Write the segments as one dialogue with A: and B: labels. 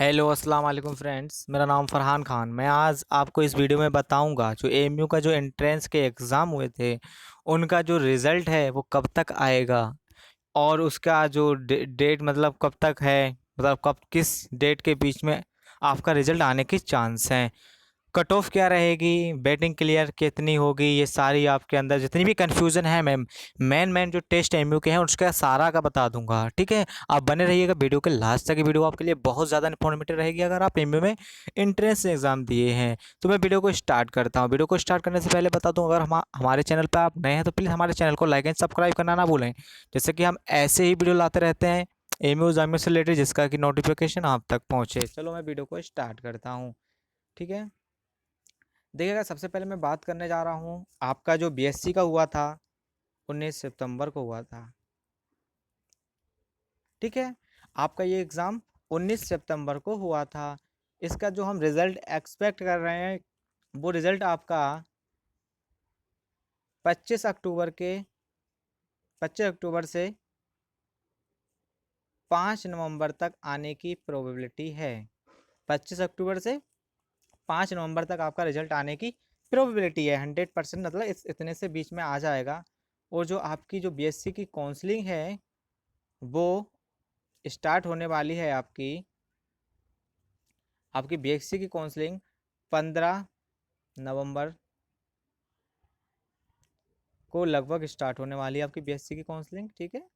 A: Hello अस्सलाम वालेकुम friends, मेरा नाम फ़रहान ख़ान। मैं आज आपको इस वीडियो में बताऊंगा जो एएमयू का जो एंट्रेंस के एग्ज़ाम हुए थे उनका जो रिज़ल्ट है वो कब तक आएगा और उसका जो डेट मतलब कब तक है, मतलब कब किस डेट के बीच में आपका रिज़ल्ट आने के चांस हैं। कट ऑफ क्या रहेगी, बैटिंग क्लियर कितनी होगी, ये सारी आपके अंदर जितनी भी कन्फ्यूज़न है मैम, मेन जो टेस्ट एमयू के हैं उसका सारा का बता दूंगा। ठीक है, आप बने रहिएगा वीडियो के लास्ट तक। वीडियो आपके लिए बहुत ज़्यादा इन्फॉर्मेटिव रहेगी अगर आप एमयू में इंट्रेंस एग्जाम दिए हैं। तो मैं वीडियो को स्टार्ट करता हूँ। वीडियो को स्टार्ट करने से पहले बता दूँ, अगर हमारे चैनल पर आप नए हैं तो प्लीज़ हमारे चैनल को लाइक एंड सब्सक्राइब करना ना भूलें, जैसे कि हम ऐसे ही वीडियो लाते रहते हैं एमयू एग्जाम से रिलेटेड जिसका कि नोटिफिकेशन आप तक पहुँचे। चलो मैं वीडियो को स्टार्ट करता हूँ। ठीक है, देखिएगा, सबसे पहले मैं बात करने जा रहा हूँ आपका जो बीएससी का हुआ था 19 सितंबर को हुआ था। ठीक है, आपका ये एग्ज़ाम 19 सितंबर को हुआ था। इसका जो हम रिज़ल्ट एक्सपेक्ट कर रहे हैं वो रिज़ल्ट आपका 25 अक्टूबर के 25 अक्टूबर से 5 नवंबर तक आने की प्रोबेबिलिटी है। 25 अक्टूबर से 5 नवंबर तक आपका रिजल्ट आने की प्रोबेबिलिटी है। 100% मतलब इतने से बीच में आ जाएगा। और जो आपकी जो बीएससी की काउंसलिंग है वो स्टार्ट होने वाली है। आपकी आपकी बीएससी की काउंसलिंग 15 नवंबर को लगभग स्टार्ट होने वाली है आपकी बीएससी की काउंसलिंग। ठीक है,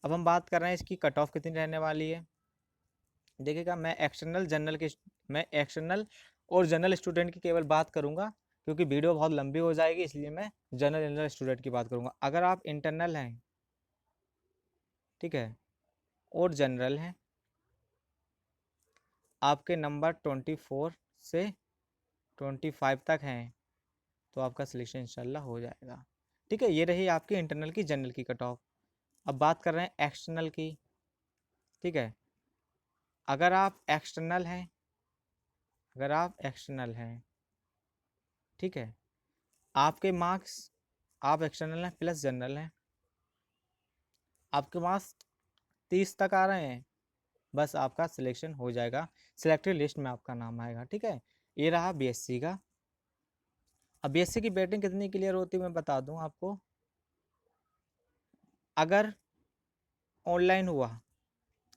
A: अब हम बात कर रहे हैं इसकी कट ऑफ कितनी रहने वाली है। देखिएगा, मैं एक्सटर्नल और जनरल स्टूडेंट की केवल बात करूंगा, क्योंकि वीडियो बहुत लंबी हो जाएगी, इसलिए मैं जनरल स्टूडेंट की बात करूंगा। अगर आप इंटरनल हैं, ठीक है, और जनरल हैं, आपके नंबर 24 से 25 तक हैं तो आपका सिलेक्शन इंशाल्लाह हो जाएगा। ठीक है, ये रही आपकी इंटरनल की जनरल की कट ऑफ। अब बात कर रहे हैं एक्सटर्नल की। ठीक है, अगर आप एक्सटर्नल हैं, अगर आप एक्सटर्नल हैं, ठीक है, आपके मार्क्स, आप एक्सटर्नल हैं प्लस जनरल हैं, आपके मार्क्स 30 तक आ रहे हैं, बस आपका सिलेक्शन हो जाएगा, सिलेक्टेड लिस्ट में आपका नाम आएगा। ठीक है, ये रहा बीएससी का। अब बीएससी की बैटिंग कितनी क्लियर होती है मैं बता दूं आपको। अगर ऑनलाइन हुआ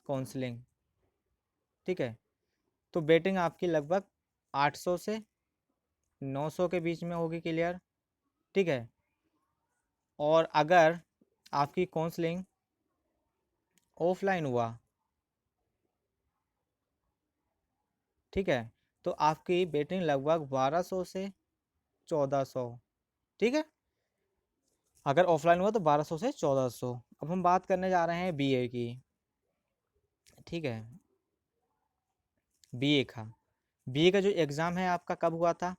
A: काउंसलिंग, ठीक है, तो बैटिंग आपकी लगभग 800 से 900 के बीच में होगी क्लियर। ठीक है, और अगर आपकी काउंसलिंग ऑफलाइन हुआ, ठीक है, तो आपकी बैटिंग लगभग 1200 से 1400। ठीक है, अगर ऑफलाइन हुआ तो 1200 से 1400। अब हम बात करने जा रहे हैं बीए की। ठीक है, बीए का जो एग्ज़ाम है आपका कब हुआ था।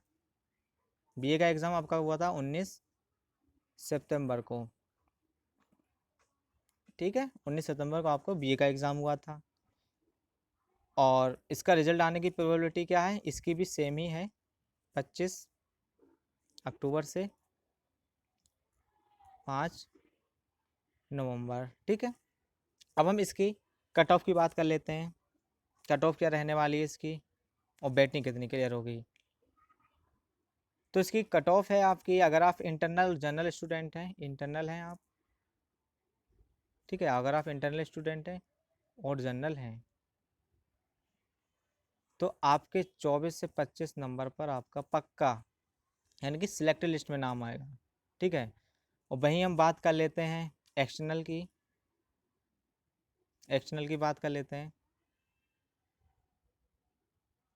A: बीए का एग्ज़ाम आपका हुआ था 19 सितंबर को। ठीक है, 19 सितंबर को आपको बीए का एग्ज़ाम हुआ था और इसका रिजल्ट आने की प्रोबेबिलिटी क्या है, इसकी भी सेम ही है, 25 अक्टूबर से 5 नवंबर। ठीक है, अब हम इसकी कट ऑफ की बात कर लेते हैं। कट ऑफ क्या रहने वाली है इसकी और बैटिंग कितनी क्लियर होगी। तो इसकी कट ऑफ है आपकी, अगर आप इंटरनल जनरल स्टूडेंट हैं, इंटरनल हैं आप, ठीक है, अगर आप इंटरनल स्टूडेंट हैं और जनरल हैं तो आपके 24 से 25 नंबर पर आपका पक्का यानी कि सिलेक्टेड लिस्ट में नाम आएगा। ठीक है, और वहीं हम बात कर लेते हैं एक्सटर्नल की। एक्सटर्नल की बात कर लेते हैं,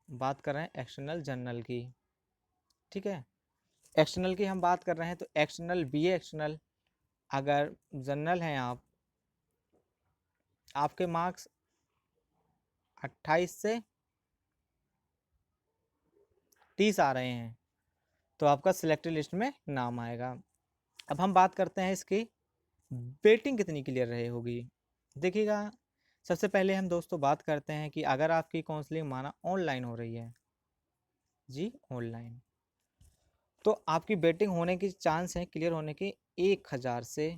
A: बात कर रहे हैं एक्सटर्नल जनरल की। ठीक है, एक्सटर्नल की हम बात कर रहे हैं तो एक्सटर्नल बीए एक्सटर्नल, अगर जनरल हैं आप, आपके मार्क्स 28 से 30 आ रहे हैं तो आपका सिलेक्टेड लिस्ट में नाम आएगा। अब हम बात करते हैं इसकी वेटिंग कितनी क्लियर रहे होगी। देखिएगा, सबसे पहले हम दोस्तों बात करते हैं कि अगर आपकी काउंसलिंग माना ऑनलाइन हो रही है, जी ऑनलाइन, तो आपकी वेटिंग होने की चांस है क्लियर होने की 1000 से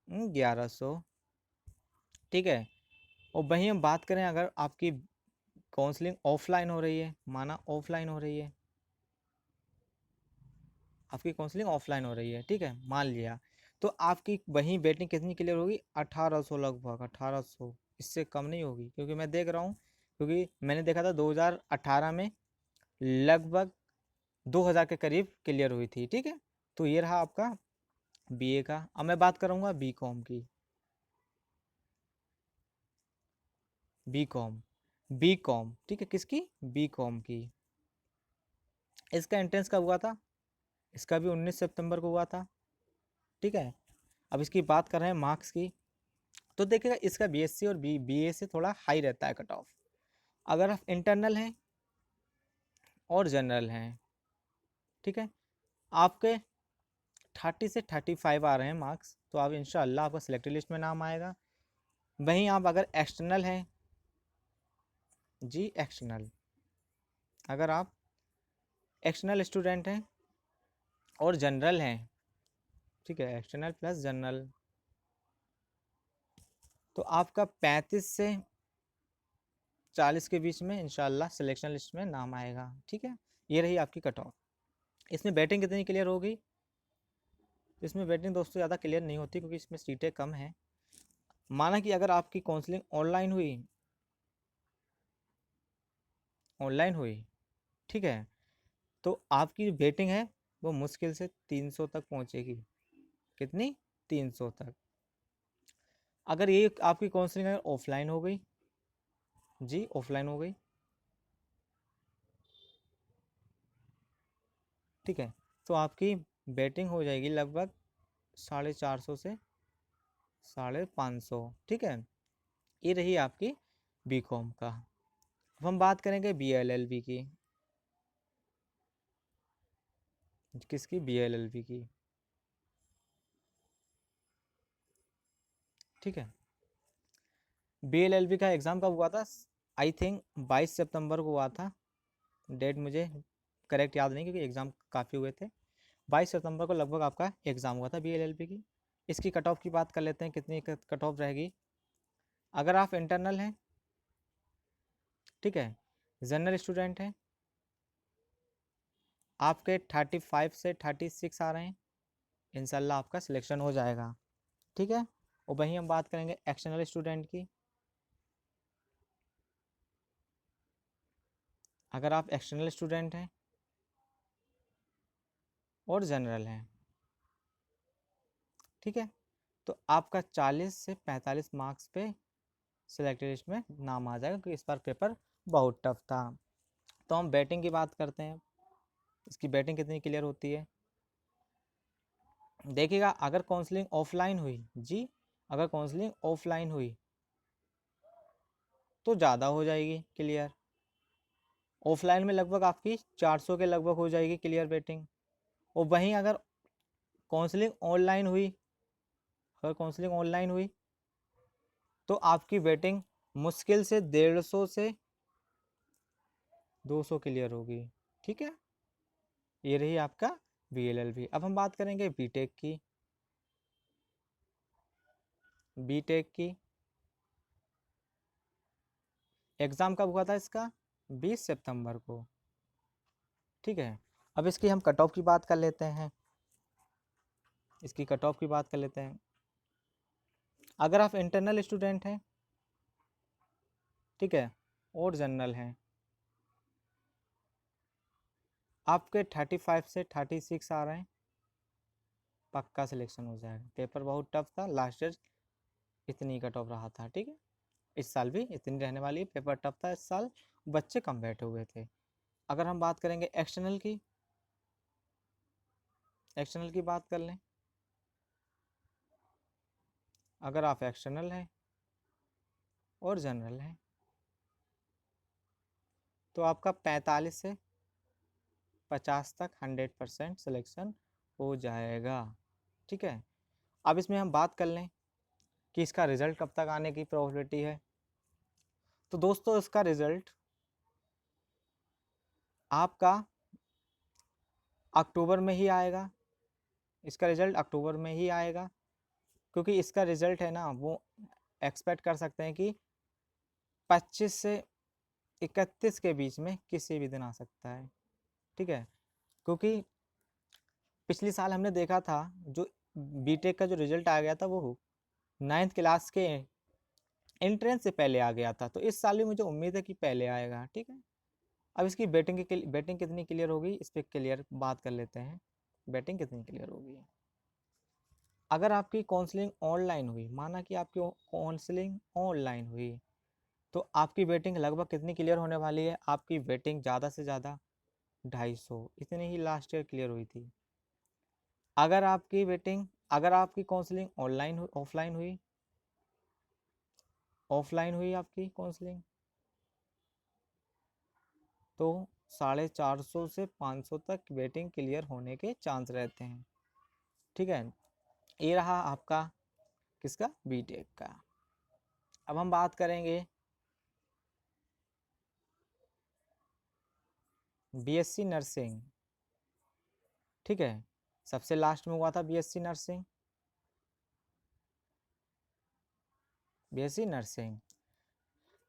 A: 1100। ठीक है, और वहीं हम बात करें अगर आपकी काउंसलिंग ऑफलाइन हो रही है, माना ऑफलाइन हो रही है, आपकी काउंसलिंग ऑफलाइन हो रही है, ठीक है, मान लिया, तो आपकी वहीं वेटिंग कितनी क्लियर होगी? 1800 लगभग, 1800, इससे कम नहीं होगी, क्योंकि मैं देख रहा हूँ, क्योंकि मैंने देखा था 2018 में लगभग 2000 के करीब क्लियर हुई थी, ठीक है। तो ये रहा आपका बीए का। अब मैं बात करूँगा बीकॉम की। बीकॉम, बीकॉम, ठीक है, किसकी? बीकॉम की। इसका एंट्रेंस कब हुआ था? इसका भी 19 सितंबर को हुआ था, ठीक है। अब इसकी बात कर रहे हैं मार्क्स की, तो देखिएगा इसका बीएससी और बीए से थोड़ा हाई रहता है कट ऑफ। अगर आप इंटरनल हैं और जनरल हैं, ठीक है, आपके 30 से 35 आ रहे हैं मार्क्स, तो आप इंशाल्लाह आपका सिलेक्टेड लिस्ट में नाम आएगा। वहीं आप अगर एक्सटर्नल हैं, जी एक्सटर्नल, अगर आप एक्सटर्नल स्टूडेंट हैं और जनरल हैं, ठीक है, एक्सटर्नल प्लस जनरल, तो आपका 35 से 40 के बीच में इंशाल्लाह सिलेक्शन लिस्ट में नाम आएगा, ठीक है। ये रही आपकी कट ऑफ। इसमें बैटिंग कितनी क्लियर होगी? इसमें बैटिंग दोस्तों ज़्यादा क्लियर नहीं होती, क्योंकि इसमें सीटें कम हैं। माना कि अगर आपकी काउंसलिंग ऑनलाइन हुई, ठीक है, तो आपकी वेटिंग है वो मुश्किल से 300 तक पहुंचेगी। कितनी? 300 तक। अगर ये आपकी काउंसलिंग अगर ऑफलाइन हो गई, जी ऑफलाइन हो गई, ठीक है, तो आपकी वेटिंग हो जाएगी लगभग 450 से 550, ठीक है। ये रही आपकी बीकॉम का। अब हम बात करेंगे बीएलएलबी की। किसकी? बीएलएलबी की, ठीक है। बीएलएलबी का एग्ज़ाम कब हुआ था? आई थिंक 22 सितंबर को हुआ था। डेट मुझे करेक्ट याद नहीं, क्योंकि एग्ज़ाम काफ़ी हुए थे। 22 सितंबर को लगभग आपका एग्ज़ाम हुआ था बीएलएलबी की। इसकी कट ऑफ की बात कर लेते हैं, कितनी कट ऑफ रहेगी। अगर आप इंटरनल हैं, ठीक है, जनरल स्टूडेंट हैं, आपके 35 से 36 आ रहे हैं, इंशाल्लाह आपका सिलेक्शन हो जाएगा, ठीक है। और वहीं हम बात करेंगे एक्सटर्नल स्टूडेंट की। अगर आप एक्सटर्नल स्टूडेंट हैं और जनरल हैं, ठीक है, तो आपका 40 से 45 मार्क्स पे सिलेक्टेड लिस्ट में नाम आ जाएगा, क्योंकि इस बार पेपर बहुत टफ था। तो हम बैटिंग की बात करते हैं, इसकी बैटिंग कितनी क्लियर होती है। देखिएगा अगर काउंसलिंग ऑफलाइन हुई, जी अगर काउंसलिंग ऑफलाइन हुई तो ज़्यादा हो जाएगी क्लियर। ऑफलाइन में लगभग आपकी 400 के लगभग हो जाएगी क्लियर बैटिंग। और वहीं अगर काउंसलिंग ऑनलाइन हुई, अगर काउंसलिंग ऑनलाइन हुई तो आपकी बैटिंग मुश्किल से 150 से 200 क्लियर होगी, ठीक है। ये रही आपका बीएलएलबी। अब हम बात करेंगे बीटेक की। बीटेक की एग्ज़ाम कब हुआ था इसका? 20 सितंबर को, ठीक है। अब इसकी हम कट ऑफ की बात कर लेते हैं, इसकी कट ऑफ की बात कर लेते हैं। अगर आप इंटरनल स्टूडेंट हैं, ठीक है, और जनरल हैं, आपके 35 से 36 आ रहे हैं, पक्का सिलेक्शन हो जाएगा। पेपर बहुत टफ था, लास्ट ईयर इतनी कट ऑफ रहा था, ठीक है। इस साल भी इतनी रहने वाली है, पेपर टफ था इस साल, बच्चे कम बैठे हुए थे। अगर हम बात करेंगे एक्सटर्नल की, एक्सटर्नल की बात कर लें, अगर आप एक्सटर्नल हैं और जनरल हैं, तो आपका 45 से 50 तक 100% सिलेक्शन हो जाएगा, ठीक है। अब इसमें हम बात कर लें कि इसका रिज़ल्ट कब तक आने की प्रोबेबिलिटी है। तो दोस्तों इसका रिज़ल्ट आपका अक्टूबर में ही आएगा, इसका रिज़ल्ट अक्टूबर में ही आएगा, क्योंकि इसका रिज़ल्ट है ना वो एक्सपेक्ट कर सकते हैं कि 25 से 31 के बीच में किसी भी दिन आ सकता है, ठीक है। क्योंकि पिछले साल हमने देखा था जो बीटेक का जो रिजल्ट आ गया था वो 9th क्लास के एंट्रेंस से पहले आ गया था, तो इस साल भी मुझे उम्मीद है कि पहले आएगा, ठीक है। अब इसकी बैटिंग कितनी क्लियर होगी इस पर क्लियर बात कर लेते हैं। बैटिंग कितनी क्लियर होगी, अगर आपकी काउंसलिंग ऑनलाइन हुई, माना कि आपकी काउंसलिंग ऑनलाइन हुई, तो आपकी वेटिंग लगभग कितनी क्लियर होने वाली है, आपकी वेटिंग ज़्यादा से ज़्यादा 250 इतनी ही लास्ट ईयर क्लियर हुई थी। अगर आपकी काउंसलिंग ऑफलाइन हुई आपकी काउंसलिंग, तो 450 से 500 तक वेटिंग क्लियर होने के चांस रहते हैं, ठीक है। ये रहा आपका किसका, बीटेक का। अब हम बात करेंगे बीएससी नर्सिंग, ठीक है। सबसे लास्ट में हुआ था बीएससी नर्सिंग,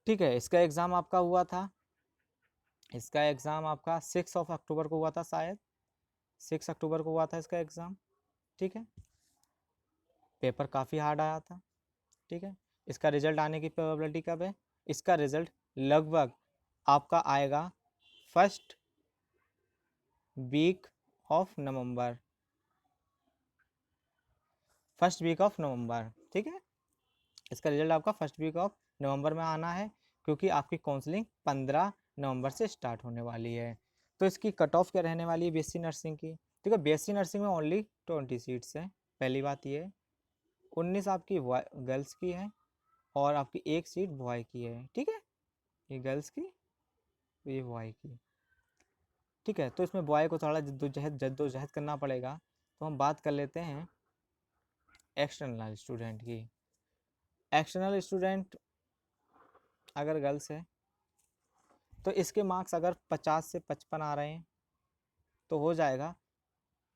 A: ठीक है। इसका एग्ज़ाम आपका 6 अक्टूबर को हुआ था, शायद 6 अक्टूबर को हुआ था इसका एग्ज़ाम, ठीक है। पेपर काफ़ी हार्ड आया था, ठीक है। इसका रिजल्ट आने की प्रोबेबिलिटी कब है, इसका रिजल्ट लगभग आपका आएगा फर्स्ट वीक ऑफ नवंबर, ठीक है। इसका रिजल्ट आपका फर्स्ट वीक ऑफ नवंबर में आना है, क्योंकि आपकी काउंसलिंग 15 नवंबर से स्टार्ट होने वाली है। तो इसकी कट ऑफ क्या रहने वाली है बीएससी नर्सिंग की, ठीक है। बीएससी नर्सिंग में ओनली 20 सीट्स हैं, पहली बात ये है। 19 आपकी गर्ल्स की है और आपकी एक सीट बॉय की है, ठीक है। ये गर्ल्स की, ये बॉय की, ठीक है। तो इसमें बॉय को थोड़ा जद्दोजहद करना पड़ेगा। तो हम बात कर लेते हैं एक्सटर्नल स्टूडेंट की। एक्सटर्नल स्टूडेंट अगर गर्ल्स है तो इसके मार्क्स अगर 50 से 55 आ रहे हैं तो हो जाएगा,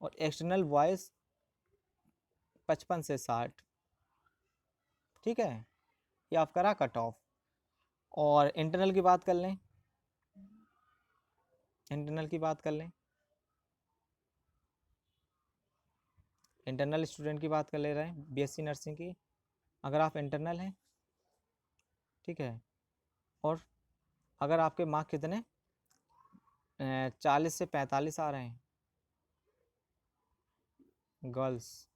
A: और एक्सटर्नल बॉयज़ 55 से 60, ठीक है। ये आपका रहा कट ऑफ। और इंटरनल की बात कर लें, इंटरनल स्टूडेंट की बात कर ले रहे हैं बीएससी नर्सिंग की। अगर आप इंटरनल हैं, ठीक है, और अगर आपके मार्क्स कितने 40 से 45 आ रहे हैं गर्ल्स,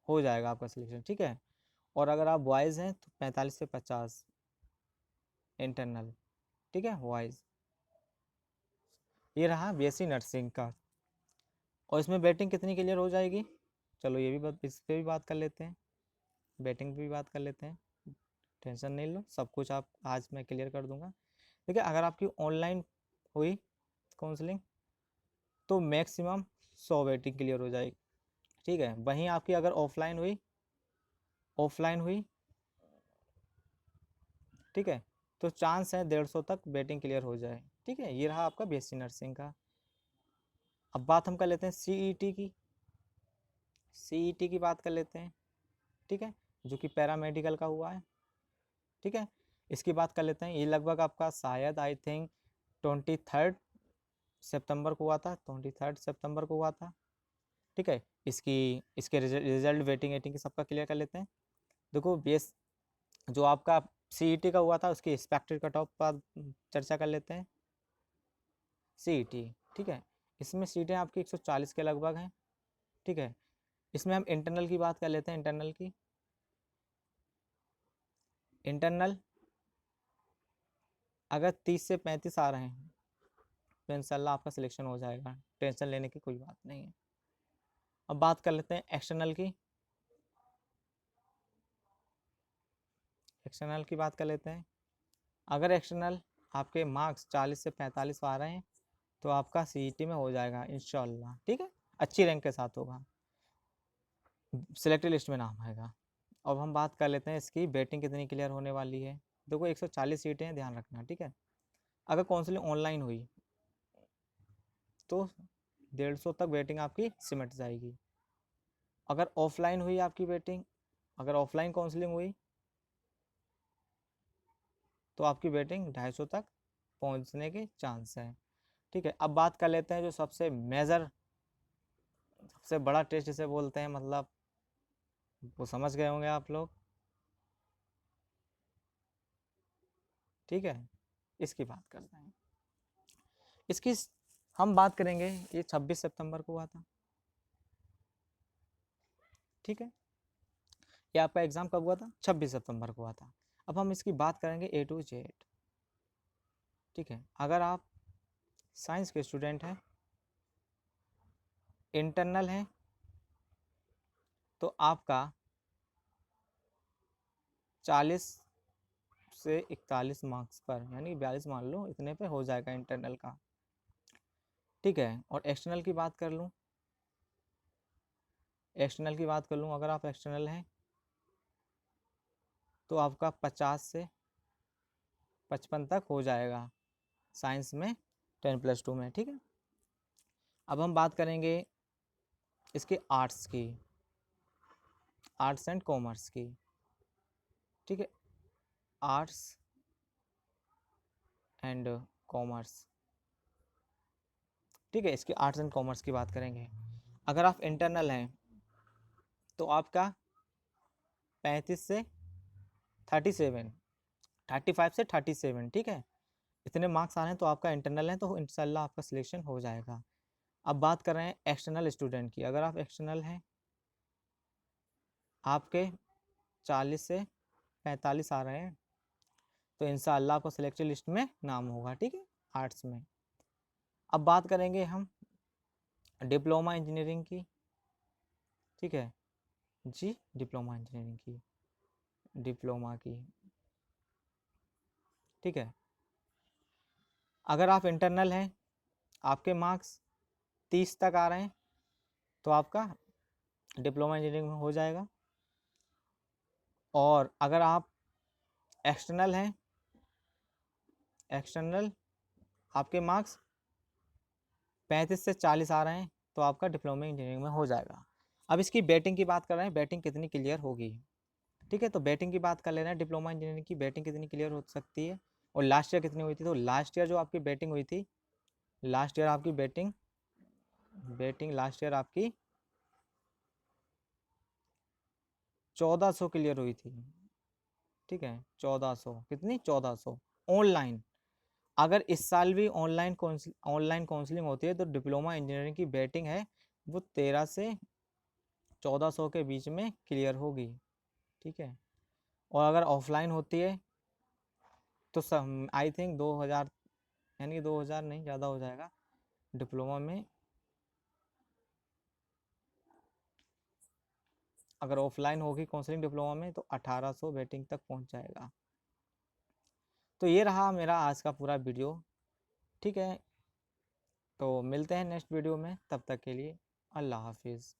A: हो जाएगा आपका सिलेक्शन, ठीक है। और अगर आप बॉयज़ हैं तो 45 से 50 इंटरनल, ठीक है, बॉयज़। ये रहा बीएससी नर्सिंग का। और इसमें बैटिंग कितनी क्लियर हो जाएगी, चलो ये भी इस पर भी बात कर लेते हैं, बैटिंग पे भी बात कर लेते हैं। टेंशन नहीं लो, सब कुछ आप आज मैं क्लियर कर दूंगा। देखिए, अगर आपकी ऑनलाइन हुई काउंसलिंग तो मैक्सिमम 100 बैटिंग क्लियर हो जाएगी, ठीक है। वहीं आपकी अगर ऑफलाइन हुई, ठीक है, तो चांस है 150 तक बैटिंग क्लियर हो जाए, ठीक है। ये रहा आपका बीएससी नर्सिंग का। अब बात हम कर लेते हैं सीईटी की बात कर लेते हैं, ठीक है, जो कि पैरामेडिकल का हुआ है, ठीक है। इसकी बात कर लेते हैं। ये लगभग आपका शायद आई थिंक 23 सितंबर को हुआ था, 23 सितंबर को हुआ था, ठीक है। इसके रिजल्ट वेटिंग एटिंग की सबका क्लियर कर लेते हैं। देखो बेस जो आपका सीईटी का हुआ था उसकी एक्सपेक्टेड कट ऑफ पर चर्चा कर लेते हैं। सीईटी, ठीक है, इसमें सीटें आपकी 140 के लगभग हैं, ठीक है। इसमें हम इंटरनल की बात कर लेते हैं। इंटरनल अगर 30 से 35 आ रहे हैं तो इंशाल्लाह आपका सिलेक्शन हो जाएगा, टेंशन लेने की कोई बात नहीं है। अब बात कर लेते हैं एक्सटर्नल की बात कर लेते हैं। अगर एक्सटर्नल आपके मार्क्स 40 से 45 आ रहे हैं तो आपका सीईटी में हो जाएगा इंशाल्लाह, ठीक है, अच्छी रैंक के साथ होगा, सिलेक्टेड लिस्ट में नाम आएगा। अब हम बात कर लेते हैं इसकी बैटिंग कितनी क्लियर होने वाली है। देखो 140 सीटें हैं, ध्यान रखना, ठीक है। अगर काउंसलिंग ऑनलाइन हुई तो 150 तक बैटिंग आपकी सिमट जाएगी। अगर ऑफलाइन हुई आपकी बैटिंग, अगर ऑफलाइन काउंसलिंग हुई तो आपकी बेटिंग 250 तक पहुंचने के चांस है। ठीक है, अब बात कर लेते हैं जो सबसे मेजर, सबसे बड़ा टेस्ट जिसे बोलते हैं, मतलब वो समझ गए होंगे आप लोग। ठीक है, इसकी बात करते हैं। इसकी हम बात करेंगे, ये 26 सितंबर को हुआ था। ठीक है, ये आपका एग्जाम कब हुआ था? 26 सितंबर को हुआ था। अब हम इसकी बात करेंगे A to Z। ठीक है, अगर आप साइंस के स्टूडेंट हैं, इंटरनल हैं, तो आपका 40 से 41 मार्क्स पर, यानी 42 मान लो, इतने पे हो जाएगा इंटरनल का। ठीक है, और एक्सटर्नल की बात कर लूँ, अगर आप एक्सटर्नल हैं तो आपका 50 से 55 तक हो जाएगा साइंस में 10+2 में। ठीक है, अब हम बात करेंगे इसके आर्ट्स की, आर्ट्स एंड कॉमर्स की। ठीक है, आर्ट्स एंड कॉमर्स। ठीक है, इसकी आर्ट्स एंड कॉमर्स की बात करेंगे। अगर आप इंटरनल हैं तो आपका 35 से 37, 35 से 37। ठीक है, इतने मार्क्स आ रहे हैं तो आपका इंटरनल है, तो इंशाल्लाह आपका सिलेक्शन हो जाएगा। अब बात कर रहे हैं एक्सटर्नल स्टूडेंट की। अगर आप एक्सटर्नल हैं, आपके 40 से 45 आ रहे हैं, तो इंशाल्लाह आपको सिलेक्टेड लिस्ट में नाम होगा। ठीक है, आर्ट्स में। अब बात करेंगे हम डिप्लोमा इंजीनियरिंग की। ठीक है जी, डिप्लोमा इंजीनियरिंग की, डिप्लोमा की। ठीक है, अगर आप इंटरनल हैं, आपके मार्क्स 30 तक आ रहे हैं, तो आपका डिप्लोमा इंजीनियरिंग में हो जाएगा। और अगर आप एक्सटर्नल हैं, एक्सटर्नल आपके मार्क्स 35 से 40 आ रहे हैं, तो आपका डिप्लोमा इंजीनियरिंग में हो जाएगा। अब इसकी बैटिंग की बात कर रहे हैं, बैटिंग कितनी क्लियर होगी। ठीक है, तो बैटिंग की बात कर ले रहे हैं, डिप्लोमा इंजीनियरिंग की बैटिंग कितनी क्लियर हो सकती है और लास्ट ईयर कितनी हुई थी। तो लास्ट ईयर जो आपकी बैटिंग हुई थी, लास्ट ईयर आपकी बैटिंग लास्ट ईयर आपकी 1400 क्लियर हुई थी। ठीक है, 1400, कितनी? 1400 ऑनलाइन। अगर इस साल भी ऑनलाइन काउंसलिंग होती है, तो डिप्लोमा इंजीनियरिंग की बैटिंग है वो 13 से 1400 के बीच में क्लियर होगी। ठीक है, और अगर ऑफलाइन होती है तो आई थिंक 2000, यानी 2000 नहीं, ज़्यादा हो जाएगा डिप्लोमा में। अगर ऑफलाइन होगी काउंसलिंग डिप्लोमा में, तो 1800 बैटिंग तक पहुंच जाएगा। तो ये रहा मेरा आज का पूरा वीडियो। ठीक है, तो मिलते हैं नेक्स्ट वीडियो में, तब तक के लिए अल्लाह हाफिज़।